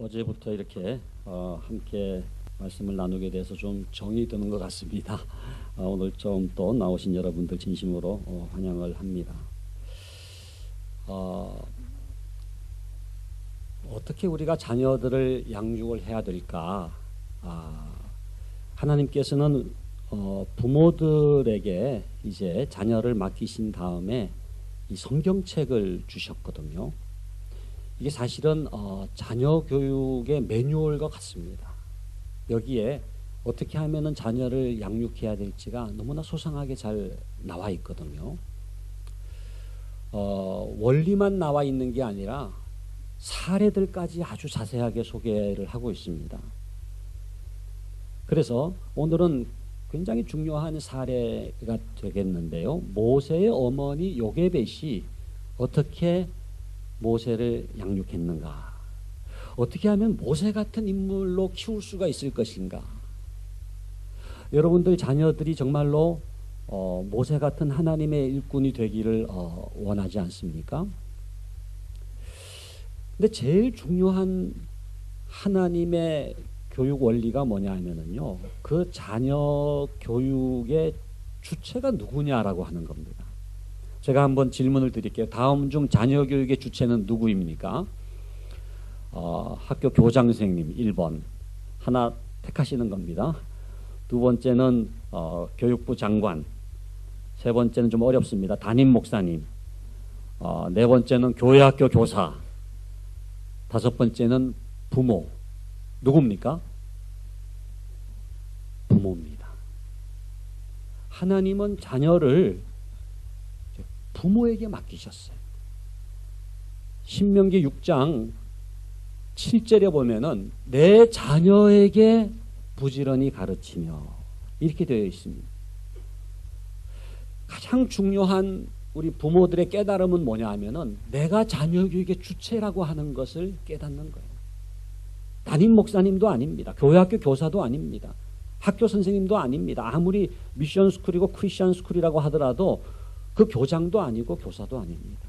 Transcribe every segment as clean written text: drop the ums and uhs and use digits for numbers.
어제부터 이렇게 함께 말씀을 나누게 돼서 좀 정이 드는 것 같습니다. 오늘 좀 또 나오신 여러분들 진심으로 환영을 합니다. 어떻게 우리가 자녀들을 양육을 해야 될까? 하나님께서는 부모들에게 이제 자녀를 맡기신 다음에 이 성경책을 주셨거든요. 이게 사실은 자녀 교육의 매뉴얼과 같습니다. 여기에 어떻게 하면은 자녀를 양육해야 될지가 너무나 소상하게 잘 나와 있거든요. 원리만 나와 있는 게 아니라 사례들까지 아주 자세하게 소개를 하고 있습니다. 그래서 오늘은 굉장히 중요한 사례가 되겠는데요. 모세의 어머니 요게벳이 어떻게 모세를 양육했는가? 어떻게 하면 모세 같은 인물로 키울 수가 있을 것인가? 여러분들 자녀들이 정말로 모세 같은 하나님의 일꾼이 되기를 원하지 않습니까? 근데 제일 중요한 하나님의 교육 원리가 뭐냐 하면은요, 그 자녀 교육의 주체가 누구냐라고 하는 겁니다. 제가 한번 질문을 드릴게요. 다음 중 자녀 교육의 주체는 누구입니까? 학교 교장 선생님 1번 하나 택하시는 겁니다. 두 번째는 교육부 장관, 세 번째는 좀 어렵습니다. 담임 목사님, 네 번째는 교회학교 교사, 다섯 번째는 부모. 누굽니까? 부모입니다. 하나님은 자녀를 부모에게 맡기셨어요. 신명기 6장 7절에 보면은 내 자녀에게 부지런히 가르치며 이렇게 되어 있습니다. 가장 중요한 우리 부모들의 깨달음은 뭐냐 하면은 내가 자녀 교육의 주체라고 하는 것을 깨닫는 거예요. 담임 목사님도 아닙니다. 교회학교 교사도 아닙니다. 학교 선생님도 아닙니다. 아무리 미션 스쿨이고 크리스천 스쿨이라고 하더라도 그 교장도 아니고 교사도 아닙니다.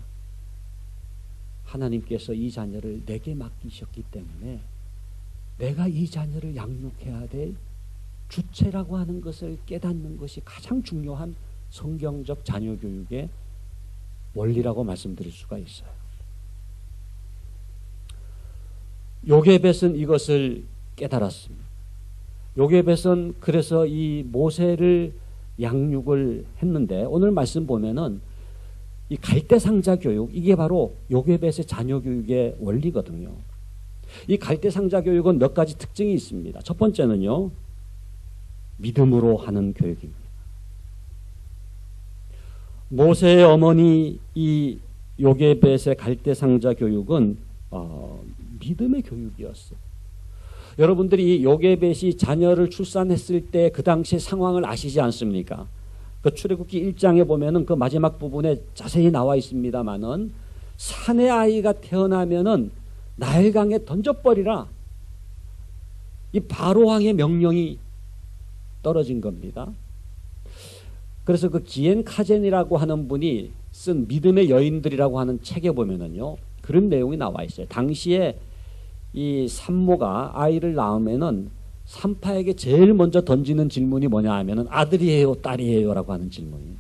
하나님께서 이 자녀를 내게 맡기셨기 때문에 내가 이 자녀를 양육해야 될 주체라고 하는 것을 깨닫는 것이 가장 중요한 성경적 자녀 교육의 원리라고 말씀드릴 수가 있어요. 요게벳은 이것을 깨달았습니다. 요게벳은 그래서 이 모세를 양육을 했는데 오늘 말씀 보면은 이 갈대상자 교육, 이게 바로 요게벳의 자녀 교육의 원리거든요. 이 갈대상자 교육은 몇 가지 특징이 있습니다. 첫 번째는요, 믿음으로 하는 교육입니다. 모세의 어머니 이 요게벳의 갈대상자 교육은 믿음의 교육이었어요. 여러분들이 이 요게벳이 자녀를 출산했을 때 그 당시의 상황을 아시지 않습니까? 그 출애굽기 1장에 보면은 그 마지막 부분에 자세히 나와 있습니다만은 사내 아이가 태어나면은 나일강에 던져버리라. 이 바로 왕의 명령이 떨어진 겁니다. 그래서 그 기엔 카젠이라고 하는 분이 쓴 믿음의 여인들이라고 하는 책에 보면은요, 그런 내용이 나와 있어요. 당시에 이 산모가 아이를 낳으면은 산파에게 제일 먼저 던지는 질문이 뭐냐 하면은 아들이에요, 딸이에요라고 하는 질문이에요.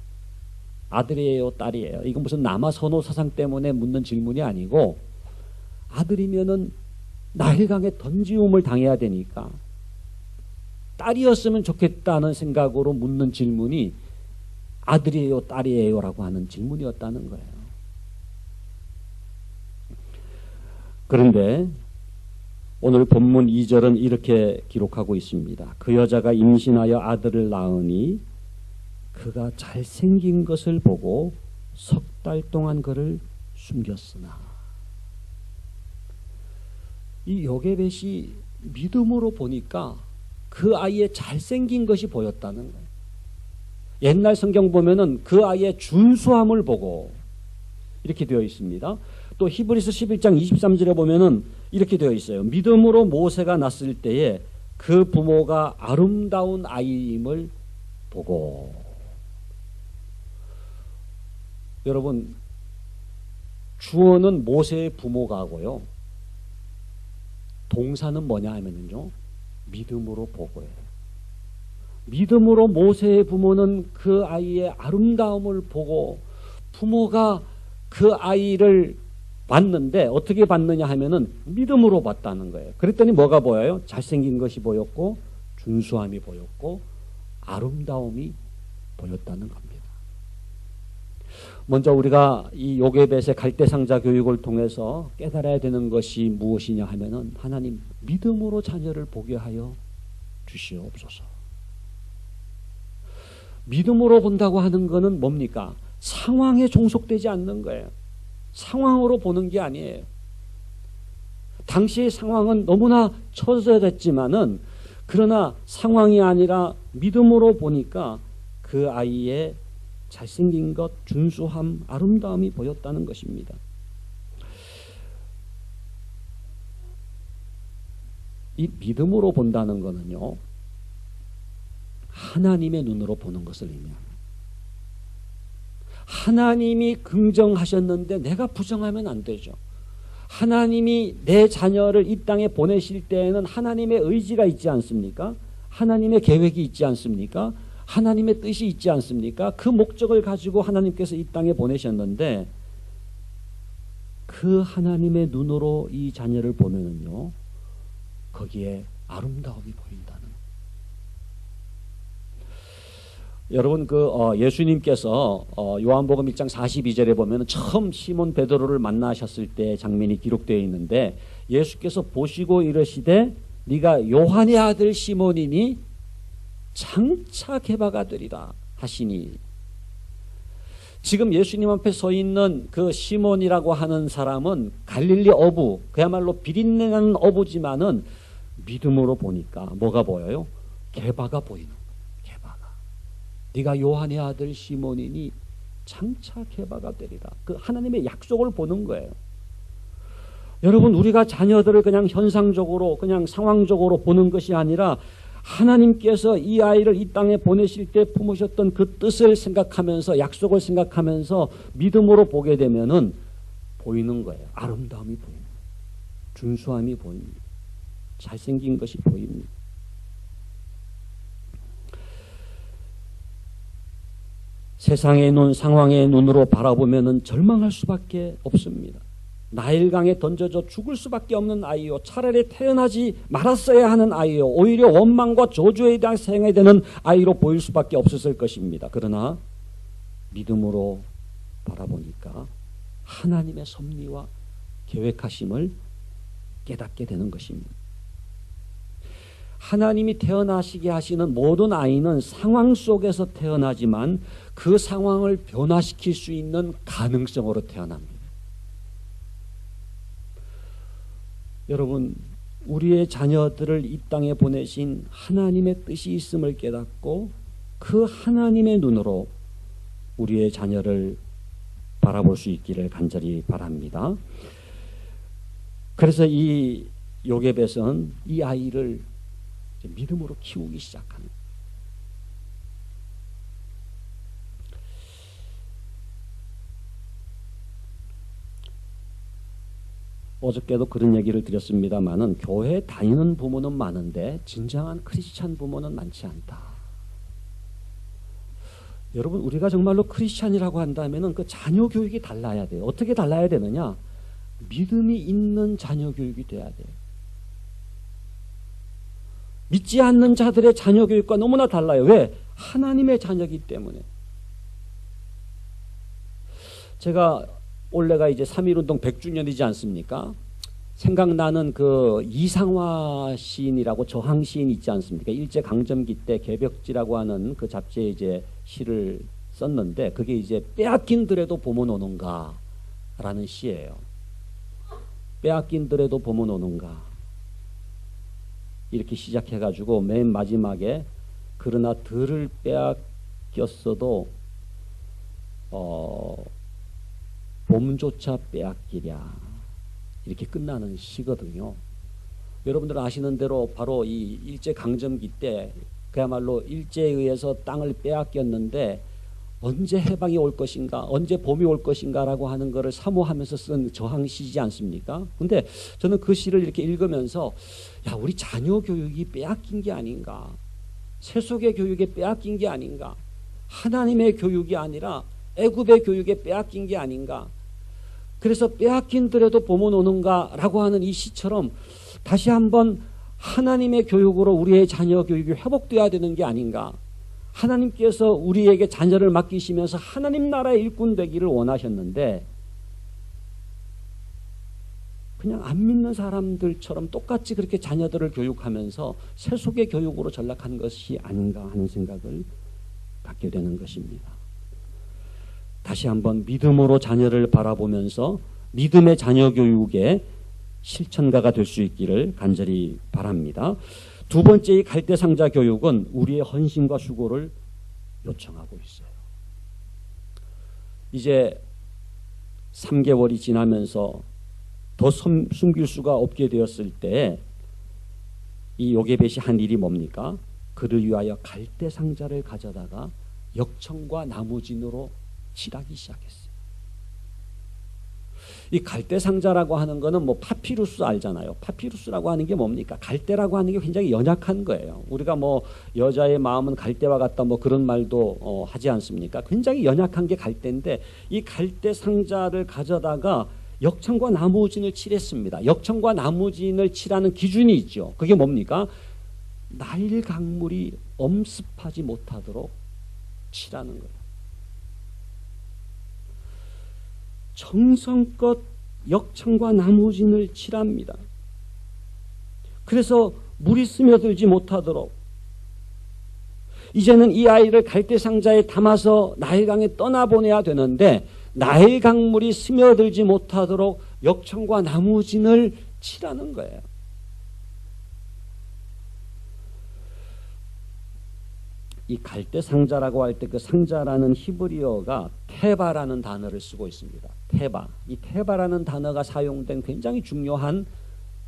아들이에요, 딸이에요. 이건 무슨 남아 선호 사상 때문에 묻는 질문이 아니고 아들이면은 나일강에 던지움을 당해야 되니까 딸이었으면 좋겠다는 생각으로 묻는 질문이 아들이에요, 딸이에요라고 하는 질문이었다는 거예요. 그런데 오늘 본문 2절은 이렇게 기록하고 있습니다. 그 여자가 임신하여 아들을 낳으니 그가 잘생긴 것을 보고 석 달 동안 그를 숨겼으나. 이 요게벳이 믿음으로 보니까 그 아이의 잘생긴 것이 보였다는 거예요. 옛날 성경 보면은 그 아이의 준수함을 보고 이렇게 되어 있습니다. 또 히브리서 11장 23절에 보면은 이렇게 되어 있어요. 믿음으로 모세가 낳았을 때에 그 부모가 아름다운 아이임을 보고. 여러분, 주어는 모세의 부모가 하고요. 동사는 뭐냐 하면요, 믿음으로 보고해요. 믿음으로 모세의 부모는 그 아이의 아름다움을 보고 부모가 그 아이를 봤는데 어떻게 봤느냐 하면은 믿음으로 봤다는 거예요. 그랬더니 뭐가 보여요? 잘생긴 것이 보였고 준수함이 보였고 아름다움이 보였다는 겁니다. 먼저 우리가 이 요게벳의 갈대상자 교육을 통해서 깨달아야 되는 것이 무엇이냐 하면은 하나님 믿음으로 자녀를 보게 하여 주시옵소서. 믿음으로 본다고 하는 것은 뭡니까? 상황에 종속되지 않는 거예요. 상황으로 보는 게 아니에요. 당시의 상황은 너무나 처절했지만은 그러나 상황이 아니라 믿음으로 보니까 그 아이의 잘생긴 것, 준수함, 아름다움이 보였다는 것입니다. 이 믿음으로 본다는 것은요, 하나님의 눈으로 보는 것을 의미합니다. 하나님이 긍정하셨는데 내가 부정하면 안 되죠. 하나님이 내 자녀를 이 땅에 보내실 때에는 하나님의 의지가 있지 않습니까? 하나님의 계획이 있지 않습니까? 하나님의 뜻이 있지 않습니까? 그 목적을 가지고 하나님께서 이 땅에 보내셨는데 그 하나님의 눈으로 이 자녀를 보면은요, 거기에 아름다움이 보인다는. 여러분 예수님께서 요한복음 1장 42절에 보면 처음 시몬 베드로를 만나셨을 때 장면이 기록되어 있는데 예수께서 보시고 이르시되 네가 요한의 아들 시몬이니 장차 개바가 되리라 하시니, 지금 예수님 앞에 서 있는 그 시몬이라고 하는 사람은 갈릴리 어부, 그야말로 비린내나는 어부지만은 믿음으로 보니까 뭐가 보여요? 개바가 보이는 거예요. 개바가. 네가 요한의 아들 시몬이니 장차 개바가 되리라. 그 하나님의 약속을 보는 거예요. 여러분, 우리가 자녀들을 그냥 현상적으로 그냥 상황적으로 보는 것이 아니라 하나님께서 이 아이를 이 땅에 보내실 때 품으셨던 그 뜻을 생각하면서 약속을 생각하면서 믿음으로 보게 되면은 보이는 거예요. 아름다움이 보입니다. 준수함이 보입니다. 잘생긴 것이 보입니다. 세상의 눈, 상황의 눈으로 바라보면은 절망할 수밖에 없습니다. 나일강에 던져져 죽을 수밖에 없는 아이요, 차라리 태어나지 말았어야 하는 아이요, 오히려 원망과 저주에 대한 생각이 되는 아이로 보일 수밖에 없었을 것입니다. 그러나 믿음으로 바라보니까 하나님의 섭리와 계획하심을 깨닫게 되는 것입니다. 하나님이 태어나시게 하시는 모든 아이는 상황 속에서 태어나지만 그 상황을 변화시킬 수 있는 가능성으로 태어납니다. 여러분, 우리의 자녀들을 이 땅에 보내신 하나님의 뜻이 있음을 깨닫고 그 하나님의 눈으로 우리의 자녀를 바라볼 수 있기를 간절히 바랍니다. 그래서 이 요게벳은 이 아이를 믿음으로 키우기 시작합니다. 어저께도 그런 얘기를 드렸습니다만은 교회 다니는 부모는 많은데 진정한 크리스찬 부모는 많지 않다. 여러분, 우리가 정말로 크리스찬이라고 한다면은 그 자녀 교육이 달라야 돼요. 어떻게 달라야 되느냐? 믿음이 있는 자녀 교육이 돼야 돼요. 믿지 않는 자들의 자녀 교육과 너무나 달라요. 왜? 하나님의 자녀이기 때문에. 제가 올해가 이제 3.1운동 100주년이지 않습니까? 생각나는 그 이상화 시인이라고 저항 시인 있지 않습니까? 일제강점기 때 개벽지라고 하는 그 잡지에 이제 시를 썼는데 그게 이제 빼앗긴 들에도 봄은 오는가 라는 시예요. 빼앗긴 들에도 봄은 오는가, 이렇게 시작해가지고 맨 마지막에 그러나 들을 빼앗겼어도 봄조차 빼앗기랴, 이렇게 끝나는 시거든요. 여러분들 아시는 대로 바로 이 일제강점기 때 그야말로 일제에 의해서 땅을 빼앗겼는데 언제 해방이 올 것인가, 언제 봄이 올 것인가라고 하는 것을 사모하면서 쓴 저항시지 않습니까? 근데 저는 그 시를 이렇게 읽으면서 야, 우리 자녀 교육이 빼앗긴 게 아닌가, 세속의 교육에 빼앗긴 게 아닌가, 하나님의 교육이 아니라 애굽의 교육에 빼앗긴 게 아닌가, 그래서 빼앗긴더라도 봄은 오는가라고 하는 이 시처럼 다시 한번 하나님의 교육으로 우리의 자녀 교육이 회복돼야 되는 게 아닌가. 하나님께서 우리에게 자녀를 맡기시면서 하나님 나라의 일꾼 되기를 원하셨는데 그냥 안 믿는 사람들처럼 똑같이 그렇게 자녀들을 교육하면서 세속의 교육으로 전락한 것이 아닌가 하는 생각을 갖게 되는 것입니다. 다시 한번 믿음으로 자녀를 바라보면서 믿음의 자녀 교육의 실천가가 될 수 있기를 간절히 바랍니다. 두 번째 이 갈대상자 교육은 우리의 헌신과 수고를 요청하고 있어요. 이제 3개월이 지나면서 더 숨길 수가 없게 되었을 때 이 요게벳이 한 일이 뭡니까? 그를 위하여 갈대상자를 가져다가 역청과 나무진으로 칠하기 시작했어요. 이 갈대상자라고 하는 거는 뭐 파피루스 알잖아요. 파피루스라고 하는 게 뭡니까? 갈대라고 하는 게 굉장히 연약한 거예요. 우리가 뭐 여자의 마음은 갈대와 같다 뭐 그런 말도 하지 않습니까? 굉장히 연약한 게 갈대인데 이 갈대상자를 가져다가 역청과 나무진을 칠했습니다. 역청과 나무진을 칠하는 기준이 있죠. 그게 뭡니까? 나일 강물이 엄습하지 못하도록 칠하는 거예요. 정성껏 역청과 나무진을 칠합니다. 그래서 물이 스며들지 못하도록 이제는 이 아이를 갈대상자에 담아서 나일강에 떠나보내야 되는데 나일 강물이 스며들지 못하도록 역청과 나무진을 칠하는 거예요. 이 갈대상자라고 할 때 그 상자라는 히브리어가 테바라는 단어를 쓰고 있습니다. 테바. 이 테바라는 단어가 사용된 굉장히 중요한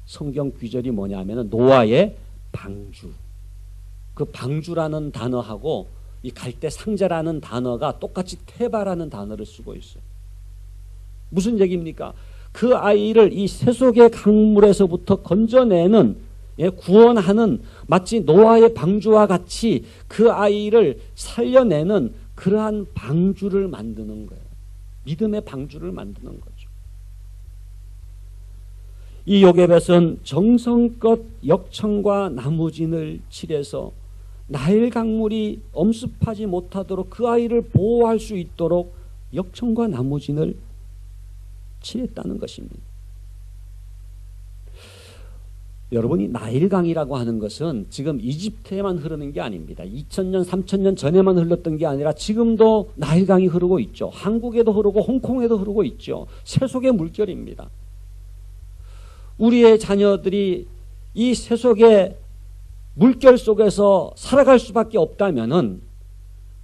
성경 구절이 뭐냐면은 노아의 방주. 그 방주라는 단어하고 이 갈대상자라는 단어가 똑같이 테바라는 단어를 쓰고 있어요. 무슨 얘기입니까? 그 아이를 이 세속의 강물에서부터 건져내는, 구원하는, 마치 노아의 방주와 같이 그 아이를 살려내는 그러한 방주를 만드는 거예요. 믿음의 방주를 만드는 거죠. 이 요게벳은 정성껏 역청과 나무진을 칠해서 나일 강물이 엄습하지 못하도록 그 아이를 보호할 수 있도록 역청과 나무진을 칠했다는 것입니다. 여러분이 나일강이라고 하는 것은 지금 이집트에만 흐르는 게 아닙니다. 2000년, 3000년 전에만 흘렀던 게 아니라 지금도 나일강이 흐르고 있죠. 한국에도 흐르고 홍콩에도 흐르고 있죠. 세속의 물결입니다. 우리의 자녀들이 이 세속의 물결 속에서 살아갈 수밖에 없다면은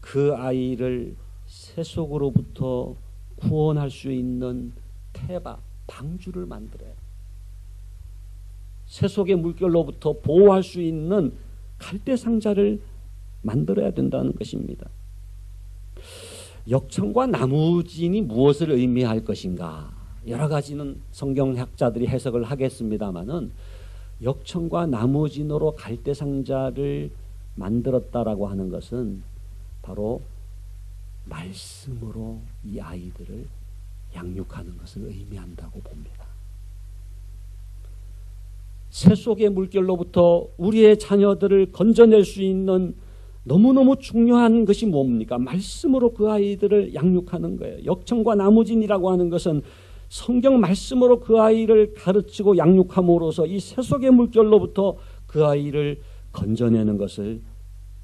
그 아이를 세속으로부터 구원할 수 있는 테바, 방주를 만들어야 해요. 세속의 물결로부터 보호할 수 있는 갈대상자를 만들어야 된다는 것입니다. 역청과 나무진이 무엇을 의미할 것인가? 여러 가지는 성경학자들이 해석을 하겠습니다마는 역청과 나무진으로 갈대상자를 만들었다라고 하는 것은 바로 말씀으로 이 아이들을 양육하는 것을 의미한다고 봅니다. 세속의 물결로부터 우리의 자녀들을 건져낼 수 있는 너무너무 중요한 것이 뭡니까? 말씀으로 그 아이들을 양육하는 거예요. 역청과 나무진이라고 하는 것은 성경 말씀으로 그 아이를 가르치고 양육함으로써 이 세속의 물결로부터 그 아이를 건져내는 것을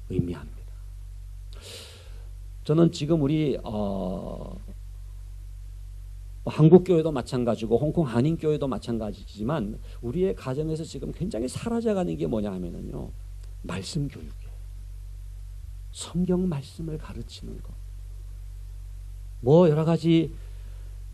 의미합니다. 저는 지금 우리 한국교회도 마찬가지고 홍콩 한인교회도 마찬가지지만 우리의 가정에서 지금 굉장히 사라져가는 게 뭐냐 하면은요, 말씀 교육이에요. 성경 말씀을 가르치는 것. 뭐 여러 가지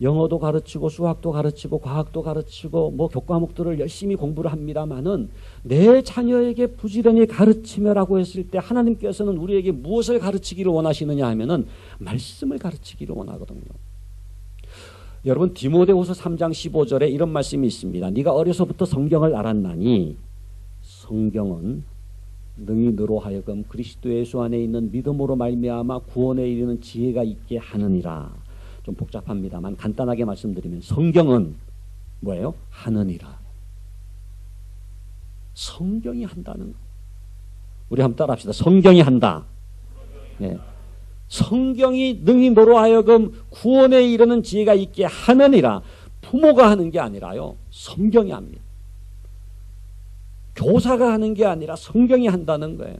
영어도 가르치고 수학도 가르치고 과학도 가르치고 뭐 교과목들을 열심히 공부를 합니다마는 내 자녀에게 부지런히 가르치며라고 했을 때 하나님께서는 우리에게 무엇을 가르치기를 원하시느냐 하면은 말씀을 가르치기를 원하거든요. 여러분 디모데후서 3장 15절에 이런 말씀이 있습니다. 네가 어려서부터 성경을 알았나니 성경은 능히 너로 하여금 그리스도 예수 안에 있는 믿음으로 말미암아 구원에 이르는 지혜가 있게 하느니라. 좀 복잡합니다만 간단하게 말씀드리면 성경은 뭐예요? 하느니라. 성경이 한다는 거. 우리 한번 따라합시다. 성경이 한다. 네. 성경이 능히 너로 하여금 구원에 이르는 지혜가 있게 하느니라. 부모가 하는 게 아니라요. 성경이 합니다. 교사가 하는 게 아니라 성경이 한다는 거예요.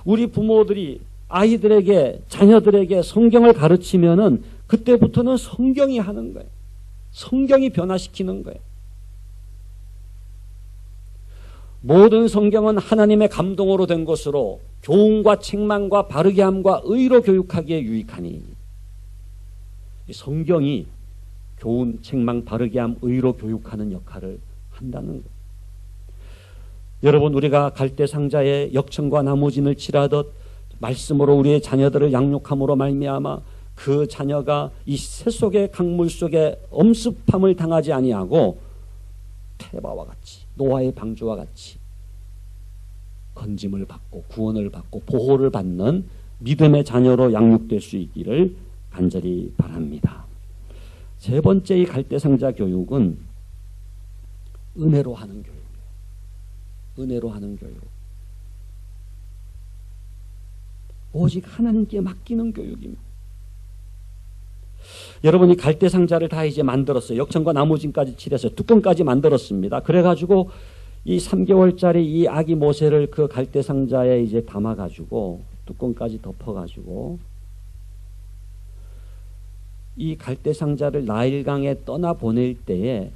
우리 부모들이 아이들에게 자녀들에게 성경을 가르치면은 그때부터는 성경이 하는 거예요. 성경이 변화시키는 거예요. 모든 성경은 하나님의 감동으로 된 것으로 교훈과 책망과 바르게 함과 의로 교육하기에 유익하니 성경이 교훈, 책망, 바르게 함, 의로 교육하는 역할을 한다는 거예요. 여러분 우리가 갈대상자에 역청과 나무진을 칠하듯 말씀으로 우리의 자녀들을 양육함으로 말미암아 그 자녀가 이 새 속의 강물 속에 엄습함을 당하지 아니하고 태바와 같이 노아의 방주와 같이 건짐을 받고 구원을 받고 보호를 받는 믿음의 자녀로 양육될 수 있기를 간절히 바랍니다. 세 번째 이 갈대상자 교육은 은혜로 하는 교육이에요. 은혜로 하는 교육. 오직 하나님께 맡기는 교육입니다. 여러분이 갈대상자를 다 이제 만들었어요. 역청과 나무진까지 칠해서 뚜껑까지 만들었습니다. 그래가지고 이 3개월짜리 이 아기 모세를 그 갈대상자에 이제 담아가지고 뚜껑까지 덮어가지고 이 갈대상자를 나일강에 떠나 보낼 때에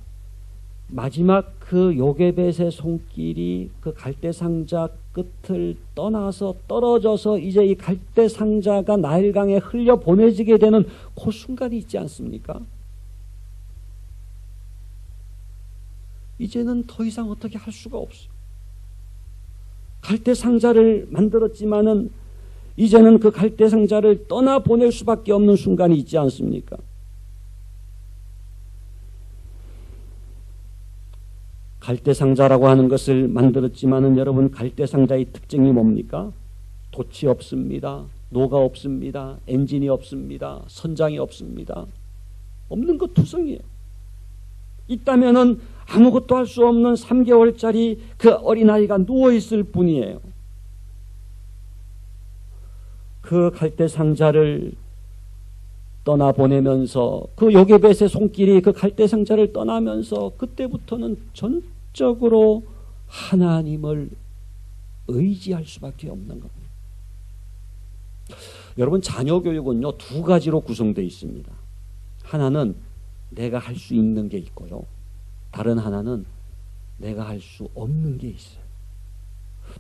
마지막 그 요게벳의 손길이 그 갈대상자 끝을 떠나서 떨어져서 이제 이 갈대상자가 나일강에 흘려 보내지게 되는 그 순간이 있지 않습니까? 이제는 더 이상 어떻게 할 수가 없어요. 갈대상자를 만들었지만은 이제는 그 갈대상자를 떠나 보낼 수밖에 없는 순간이 있지 않습니까? 갈대상자라고 하는 것을 만들었지만은 여러분 갈대상자의 특징이 뭡니까? 돛이 없습니다. 노가 없습니다. 엔진이 없습니다. 선장이 없습니다. 없는 것 투성이에요. 있다면은 아무것도 할 수 없는 3개월짜리 그 어린아이가 누워있을 뿐이에요. 그 갈대상자를 떠나보내면서 그 요게벳의 손길이 그 갈대상자를 떠나면서 그때부터는 전적으로 하나님을 의지할 수밖에 없는 겁니다. 여러분 자녀 교육은요 2가지로 구성되어 있습니다. 하나는 내가 할 수 있는 게 있고요. 다른 하나는 내가 할 수 없는 게 있어요.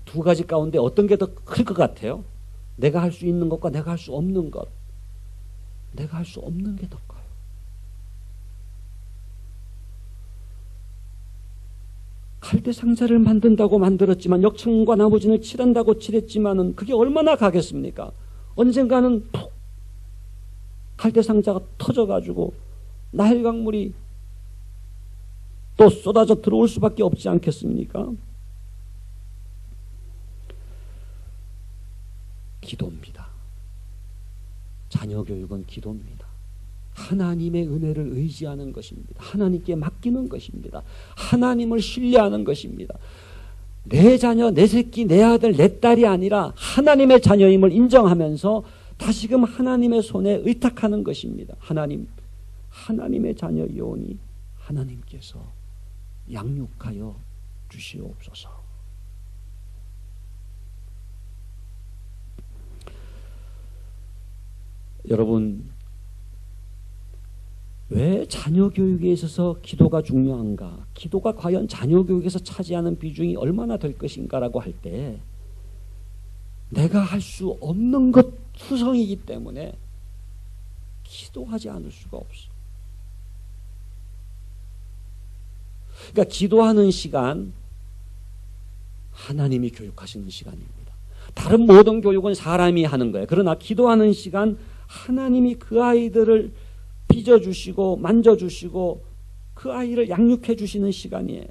2가지 가운데 어떤 게 더 클 것 같아요? 내가 할 수 있는 것과 내가 할 수 없는 것. 내가 할 수 없는 게 더 커요. 갈대상자를 만든다고 만들었지만 역청과 나무진을 칠한다고 칠했지만은 그게 얼마나 가겠습니까? 언젠가는 푹 갈대상자가 터져가지고 나일강물이 또 쏟아져 들어올 수밖에 없지 않겠습니까? 기도입니다. 자녀 교육은 기도입니다. 하나님의 은혜를 의지하는 것입니다. 하나님께 맡기는 것입니다. 하나님을 신뢰하는 것입니다. 내 자녀, 내 새끼, 내 아들, 내 딸이 아니라 하나님의 자녀임을 인정하면서 다시금 하나님의 손에 의탁하는 것입니다. 하나님의 자녀이오니 하나님께서 양육하여 주시옵소서. 여러분, 왜 자녀 교육에 있어서 기도가 중요한가? 기도가 과연 자녀 교육에서 차지하는 비중이 얼마나 될 것인가라고 할 때 내가 할 수 없는 것 투성이기 때문에 기도하지 않을 수가 없어. 그러니까 기도하는 시간 하나님이 교육하시는 시간입니다. 다른 모든 교육은 사람이 하는 거예요. 그러나 기도하는 시간 하나님이 그 아이들을 빚어주시고 만져주시고 그 아이를 양육해 주시는 시간이에요.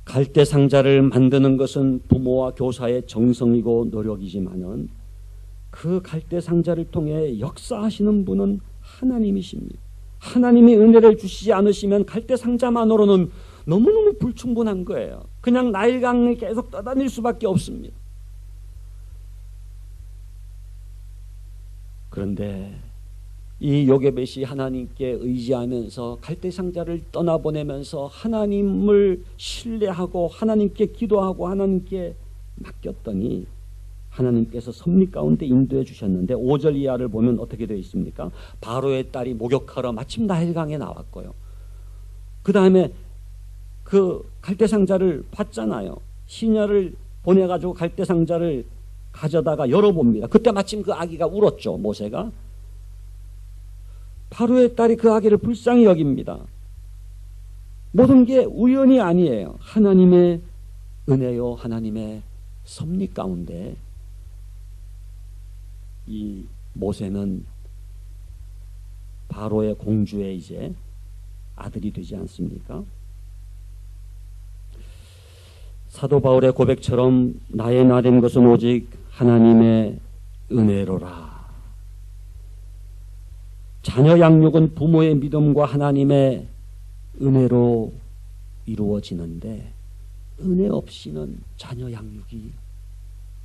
갈대상자를 만드는 것은 부모와 교사의 정성이고 노력이지만은 그 갈대상자를 통해 역사하시는 분은 하나님이십니다. 하나님이 은혜를 주시지 않으시면 갈대상자만으로는 너무너무 불충분한 거예요. 그냥 나일강을 계속 떠다닐 수밖에 없습니다. 그런데 이 요게벳이 하나님께 의지하면서 갈대상자를 떠나보내면서 하나님을 신뢰하고 하나님께 기도하고 하나님께 맡겼더니 하나님께서 섭리 가운데 인도해 주셨는데 5절 이하를 보면 어떻게 되어 있습니까? 바로의 딸이 목욕하러 마침 나일강에 나왔고요. 그 다음에 그 갈대상자를 봤잖아요. 시녀를 보내가지고 갈대상자를 가져다가 열어봅니다. 그때 마침 그 아기가 울었죠. 모세가. 바로의 딸이 그 아기를 불쌍히 여깁니다. 모든 게 우연이 아니에요. 하나님의 은혜요, 하나님의 섭리 가운데 이 모세는 바로의 공주의 이제 아들이 되지 않습니까? 사도 바울의 고백처럼 나의 나 된 것은 오직 하나님의 은혜로라. 자녀 양육은 부모의 믿음과 하나님의 은혜로 이루어지는데 은혜 없이는 자녀 양육이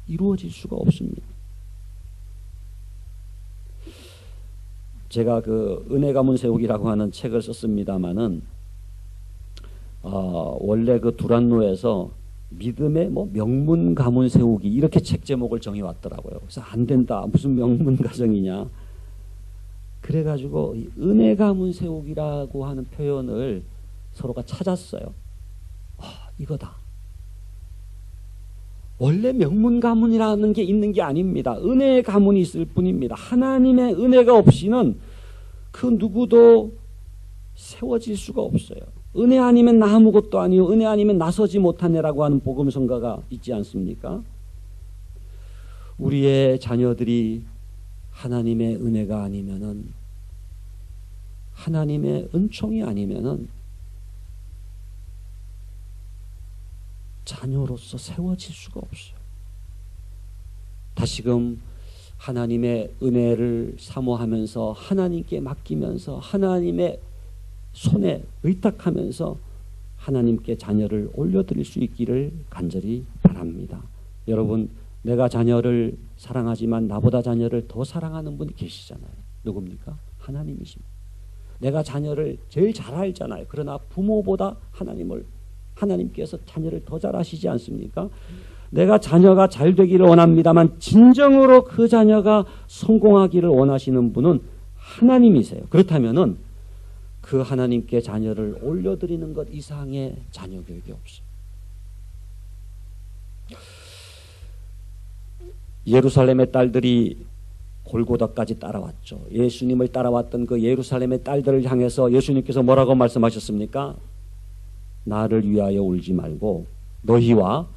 이루어질 수가 없습니다. 제가 그 은혜 가문 세우기라고 하는 책을 썼습니다마는 원래 그 두란노에서 믿음의 명문 가문 세우기 이렇게 책 제목을 정해 왔더라고요. 그래서 안 된다. 무슨 명문 가정이냐. 그래가지고 은혜 가문 세우기라고 하는 표현을 서로가 찾았어요. 이거다. 원래 명문 가문이라는 게 있는 게 아닙니다. 은혜의 가문이 있을 뿐입니다. 하나님의 은혜가 없이는 그 누구도 세워질 수가 없어요. 은혜 아니면 나 아무것도 아니요. 은혜 아니면 나서지 못하네라고 하는 복음성가가 있지 않습니까? 우리의 자녀들이 하나님의 은혜가 아니면은 하나님의 은총이 아니면은 자녀로서 세워질 수가 없어요. 다시금 하나님의 은혜를 사모하면서 하나님께 맡기면서 하나님의 손에 의탁하면서 하나님께 자녀를 올려드릴 수 있기를 간절히 바랍니다. 여러분, 내가 자녀를 사랑하지만 나보다 자녀를 더 사랑하는 분이 계시잖아요. 누굽니까? 하나님이십니다. 내가 자녀를 제일 잘 알잖아요. 그러나 부모보다 하나님께서 자녀를 더 잘 아시지 않습니까? 내가 자녀가 잘 되기를 원합니다만 진정으로 그 자녀가 성공하기를 원하시는 분은 하나님이세요. 그렇다면은 그 하나님께 자녀를 올려드리는 것 이상의 자녀 교육이 없어요. 예루살렘의 딸들이 골고다까지 따라왔죠. 예수님을 따라왔던 그 예루살렘의 딸들을 향해서 예수님께서 뭐라고 말씀하셨습니까? 나를 위하여 울지 말고 너희와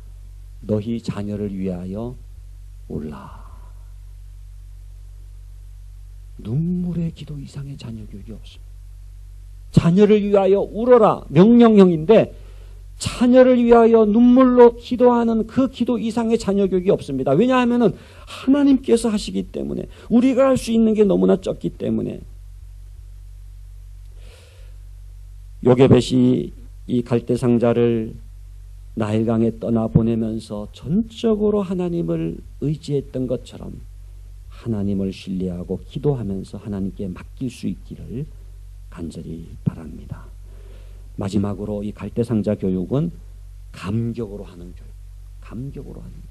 너희 자녀를 위하여 울라. 눈물의 기도 이상의 자녀 교육이 없습니다. 자녀를 위하여 울어라 명령형인데 자녀를 위하여 눈물로 기도하는 그 기도 이상의 자녀 교육이 없습니다. 왜냐하면 하나님께서 하시기 때문에 우리가 할 수 있는 게 너무나 적기 때문에. 요게벳이 이 갈대상자를 나일강에 떠나보내면서 전적으로 하나님을 의지했던 것처럼 하나님을 신뢰하고 기도하면서 하나님께 맡길 수 있기를 간절히 바랍니다. 마지막으로 이 갈대상자 교육은 감격으로 하는 교육. 감격으로 하는 교육.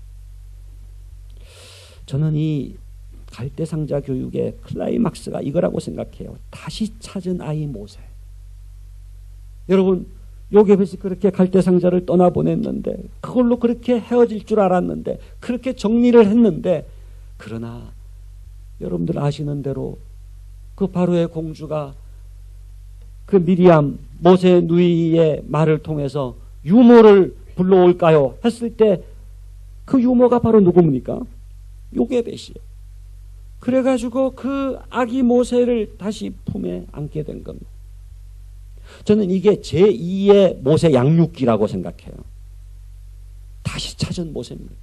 저는 이 갈대상자 교육의 클라이막스가 이거라고 생각해요. 다시 찾은 아이 모세. 여러분, 요게벳이 그렇게 갈대상자를 떠나보냈는데 그걸로 그렇게 헤어질 줄 알았는데 그렇게 정리를 했는데 그러나 여러분들 아시는 대로 그 바로의 공주가 그 미리암 모세 누이의 말을 통해서 유모를 불러올까요? 했을 때 그 유모가 바로 누굽니까? 요게벳이에요. 그래가지고 그 아기 모세를 다시 품에 안게 된 겁니다. 저는 이게 제2의 모세 양육기라고 생각해요. 다시 찾은 모세입니다.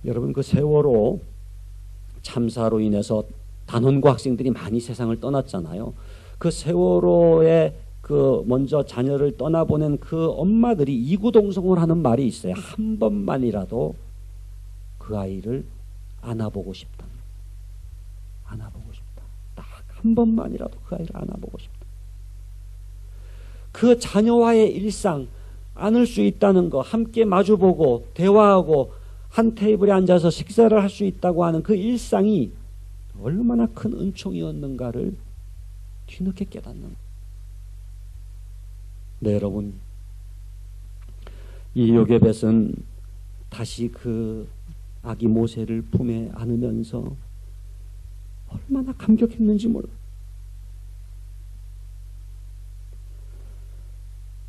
여러분, 그 세월호 참사로 인해서 단원고 학생들이 많이 세상을 떠났잖아요. 그 세월호에 그 먼저 자녀를 떠나보낸 그 엄마들이 이구동성을 하는 말이 있어요. 한 번만이라도 그 아이를 안아보고 싶다. 안아보고 싶다. 딱 한 번만이라도 그 아이를 안아보고 싶다. 그 자녀와의 일상, 안을 수 있다는 거, 함께 마주보고 대화하고 한 테이블에 앉아서 식사를 할 수 있다고 하는 그 일상이 얼마나 큰 은총이었는가를 뒤늦게 깨닫는 거예요. 네, 여러분, 이 요게벳은 다시 그 아기 모세를 품에 안으면서 얼마나 감격했는지 몰라요.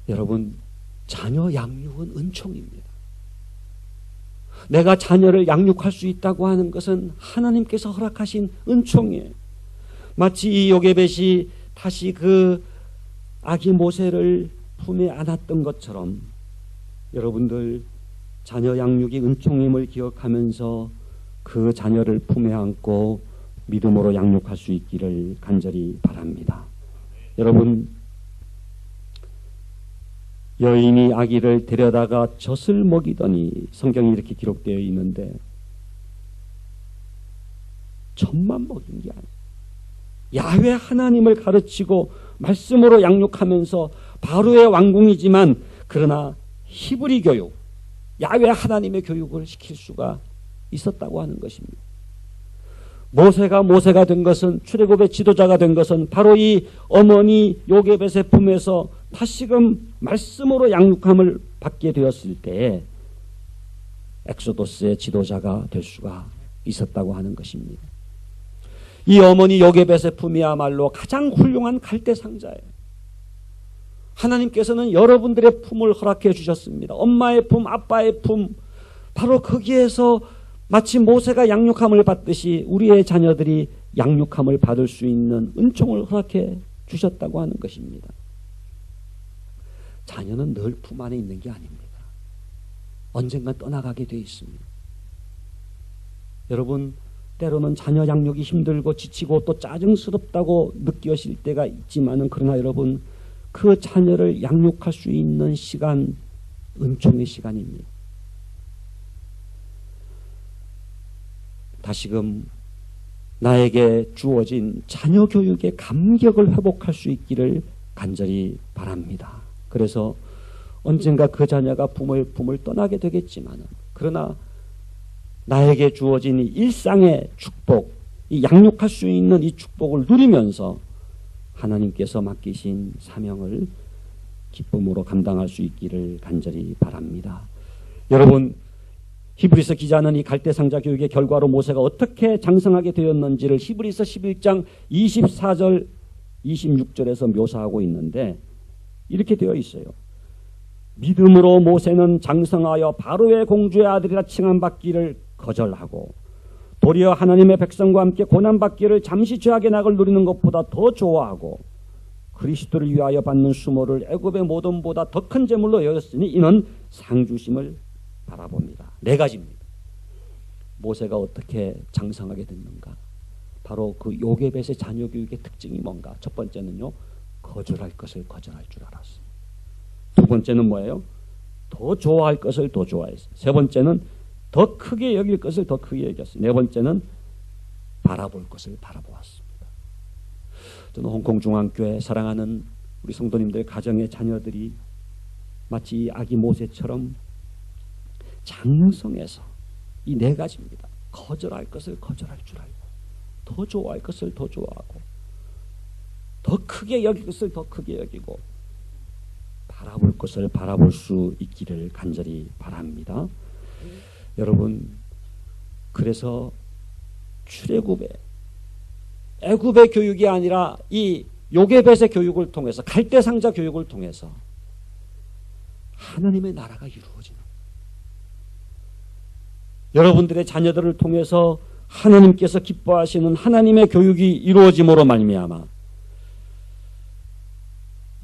여러분, 자녀 양육은 은총입니다. 내가 자녀를 양육할 수 있다고 하는 것은 하나님께서 허락하신 은총이에요. 마치 이 요게벳이 다시 그 아기 모세를 품에 안았던 것처럼 여러분들 자녀 양육이 은총임을 기억하면서 그 자녀를 품에 안고 믿음으로 양육할 수 있기를 간절히 바랍니다. 여러분, 여인이 아기를 데려다가 젖을 먹이더니 성경이 이렇게 기록되어 있는데 젖만 먹인 게 아니에요. 야훼 하나님을 가르치고 말씀으로 양육하면서 바로의 왕궁이지만 그러나 히브리 교육, 야훼 하나님의 교육을 시킬 수가 있었다고 하는 것입니다. 모세가 된 것은, 출애굽의 지도자가 된 것은 바로 이 어머니 요게벳의 품에서 다시금 말씀으로 양육함을 받게 되었을 때에 엑소도스의 지도자가 될 수가 있었다고 하는 것입니다. 이 어머니 요게벳의 품이야말로 가장 훌륭한 갈대상자예요. 하나님께서는 여러분들의 품을 허락해 주셨습니다. 엄마의 품, 아빠의 품, 바로 거기에서 마치 모세가 양육함을 받듯이 우리의 자녀들이 양육함을 받을 수 있는 은총을 허락해 주셨다고 하는 것입니다. 자녀는 늘 품 안에 있는 게 아닙니다. 언젠가 떠나가게 돼 있습니다. 여러분, 때로는 자녀 양육이 힘들고 지치고 또 짜증스럽다고 느껴질 때가 있지만은, 그러나 여러분, 그 자녀를 양육할 수 있는 시간, 은총의 시간입니다. 다시금 나에게 주어진 자녀 교육의 감격을 회복할 수 있기를 간절히 바랍니다. 그래서 언젠가 그 자녀가 부모를 떠나게 되겠지만, 그러나 나에게 주어진 이 일상의 축복, 이 양육할 수 있는 이 축복을 누리면서 하나님께서 맡기신 사명을 기쁨으로 감당할 수 있기를 간절히 바랍니다. 여러분, 히브리서 기자는 이 갈대상자 교육의 결과로 모세가 어떻게 장성하게 되었는지를 히브리서 11장 24절 26절에서 묘사하고 있는데 이렇게 되어 있어요. 믿음으로 모세는 장성하여 바로의 공주의 아들이라 칭함받기를 거절하고 도리어 하나님의 백성과 함께 고난받기를 잠시 죄악의 낙을 누리는 것보다 더 좋아하고 그리스도를 위하여 받는 수모를 애굽의 모든보다 더 큰 재물로 여겼으니 이는 상주심을 바라봅니다. 네 가지입니다. 모세가 어떻게 장성하게 됐는가? 바로 그 요게벳의 자녀 교육의 특징이 뭔가? 첫 번째는요, 거절할 것을 거절할 줄 알았어요. 두 번째는 뭐예요? 더 좋아할 것을 더 좋아했어요. 세 번째는 더 크게 여길 것을 더 크게 여겼어요. 네 번째는 바라볼 것을 바라보았습니다. 저는 홍콩중앙교회 사랑하는 우리 성도님들 가정의 자녀들이 마치 아기 모세처럼 장성해서 이 네 가지입니다. 거절할 것을 거절할 줄 알고, 더 좋아할 것을 더 좋아하고, 더 크게 여길 것을 더 크게 여기고, 바라볼 것을 바라볼 수 있기를 간절히 바랍니다. 여러분, 그래서 출애굽의 애굽의 교육이 아니라 이 요게벳의 교육을 통해서 갈대상자 교육을 통해서 하나님의 나라가 이루어지는 여러분들의 자녀들을 통해서 하나님께서 기뻐하시는 하나님의 교육이 이루어짐으로 말미암아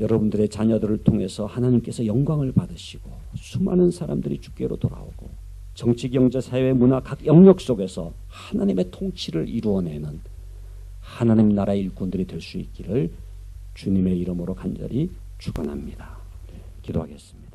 여러분들의 자녀들을 통해서 하나님께서 영광을 받으시고 수많은 사람들이 주께로 돌아오고 정치, 경제, 사회, 문화 각 영역 속에서 하나님의 통치를 이루어내는 하나님 나라의 일꾼들이 될 수 있기를 주님의 이름으로 간절히 축원합니다. 기도하겠습니다.